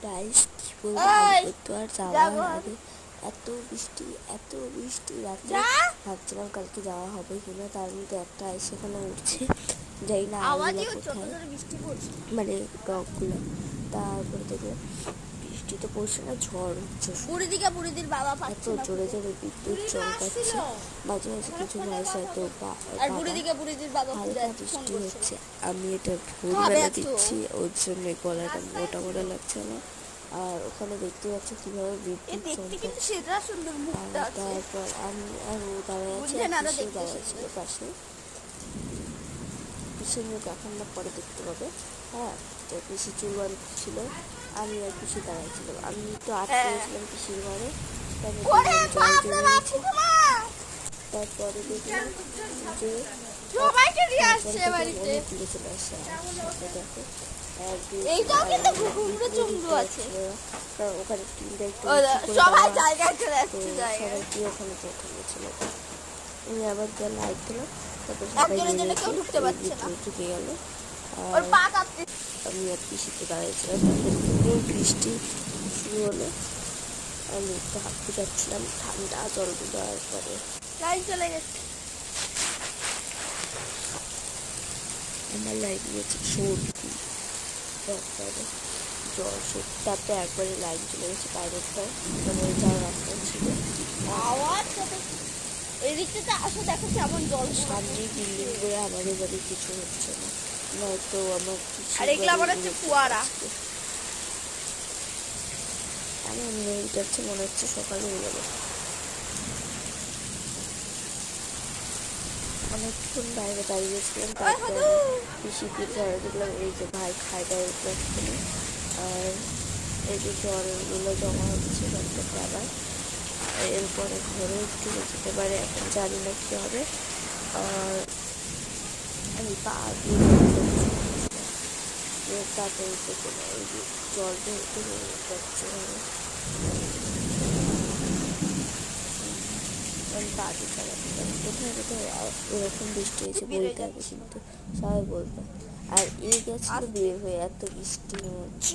Guys কি বলবো, আজকে তো আর যাওয়ার আগে এত বৃষ্টি রাতে ভাবছিলাম কালকে যাওয়া হবে কিনা। তার মধ্যে একটা সেখানে উঠছে, যাই না কোথায়, মানে ডগগুলো। তারপরে দেখলাম বৃষ্টি তো পড়ছে না, ঝড় হচ্ছে, এত জোরে জোরে বিদ্যুৎ চমকাচ্ছে, মাঝে মাঝে কিছু ভয়েস হয়তো হালকা বৃষ্টি হচ্ছে। আমি এটা ভোরবেলা দিচ্ছি, ওর জন্য গলাটা মোটা মোটা লাগছে না। আর ওখানে দেখতে পাচ্ছি কিভাবে বিদ্যুৎ চমকাচ্ছে। তারপর আমি আর ও দাঁড়ায় আছে, দাঁড়ায় ছিল পাশে। পিসির মুখ এখন না পরে দেখতে পাবে। হ্যাঁ, তো পিসি চুল ছিল, আমি আর পিসি দাঁড়াইছিলাম। আমি তো আটকেছিলাম পিসির ঘরে। তারপরে দেখলাম যে দূরে চলে আসছে। দেখো ওখানে টিমটা একটু সবাইকে ওখানে ছিল। আমি আবার যা লাইট দিলাম, তারপর সবাই ঢুকে গেল। আর আমি আর পিসিতে দাঁড়িয়েছিলাম। বৃষ্টি শুরু হলো, আমি একটু হাঁটতে যাচ্ছিলাম, ঠান্ডা জল দেওয়ার পরে চলে গেছে। আমার লাইট গিয়েছে সর্দি, তারপরে জ্বর সর্দি, তারপরে একবারে লাইন চলে গেছে বাইরেটা, মানে যাওয়ার রাস্তা ছিল। সামনে বিল্ডিং করে আমাদের বাড়ি কিছু হচ্ছে না, নয়তো আমার এমন হয়ে যাচ্ছে, মনে হচ্ছে সকালে হয়ে যাবে। অনেকক্ষণ বাইরে দাঁড়িয়েছিলাম, তারপর পিসিকে ঘরে দেখলাম এই যে ভাই খাই দায় উঠলাম। আর এই যে জলগুলো জমা হচ্ছে ঘরটাতে, আবার এরপরে ঘরে ঢুকে যেতে পারে, এখন জানি না কি হবে। আর আমি পা দিয়ে তাড়াতাড়ি এই যে জল ঢুকে যাচ্ছে, আমি পা দিয়ে চালাচ্ছিলাম। কোথায় কোথায় এরকম বৃষ্টি হয়েছে বলতে হবে, কিন্তু সবাই বলবে। আর এই গেছিল বের হয়ে এত বৃষ্টির মধ্যে।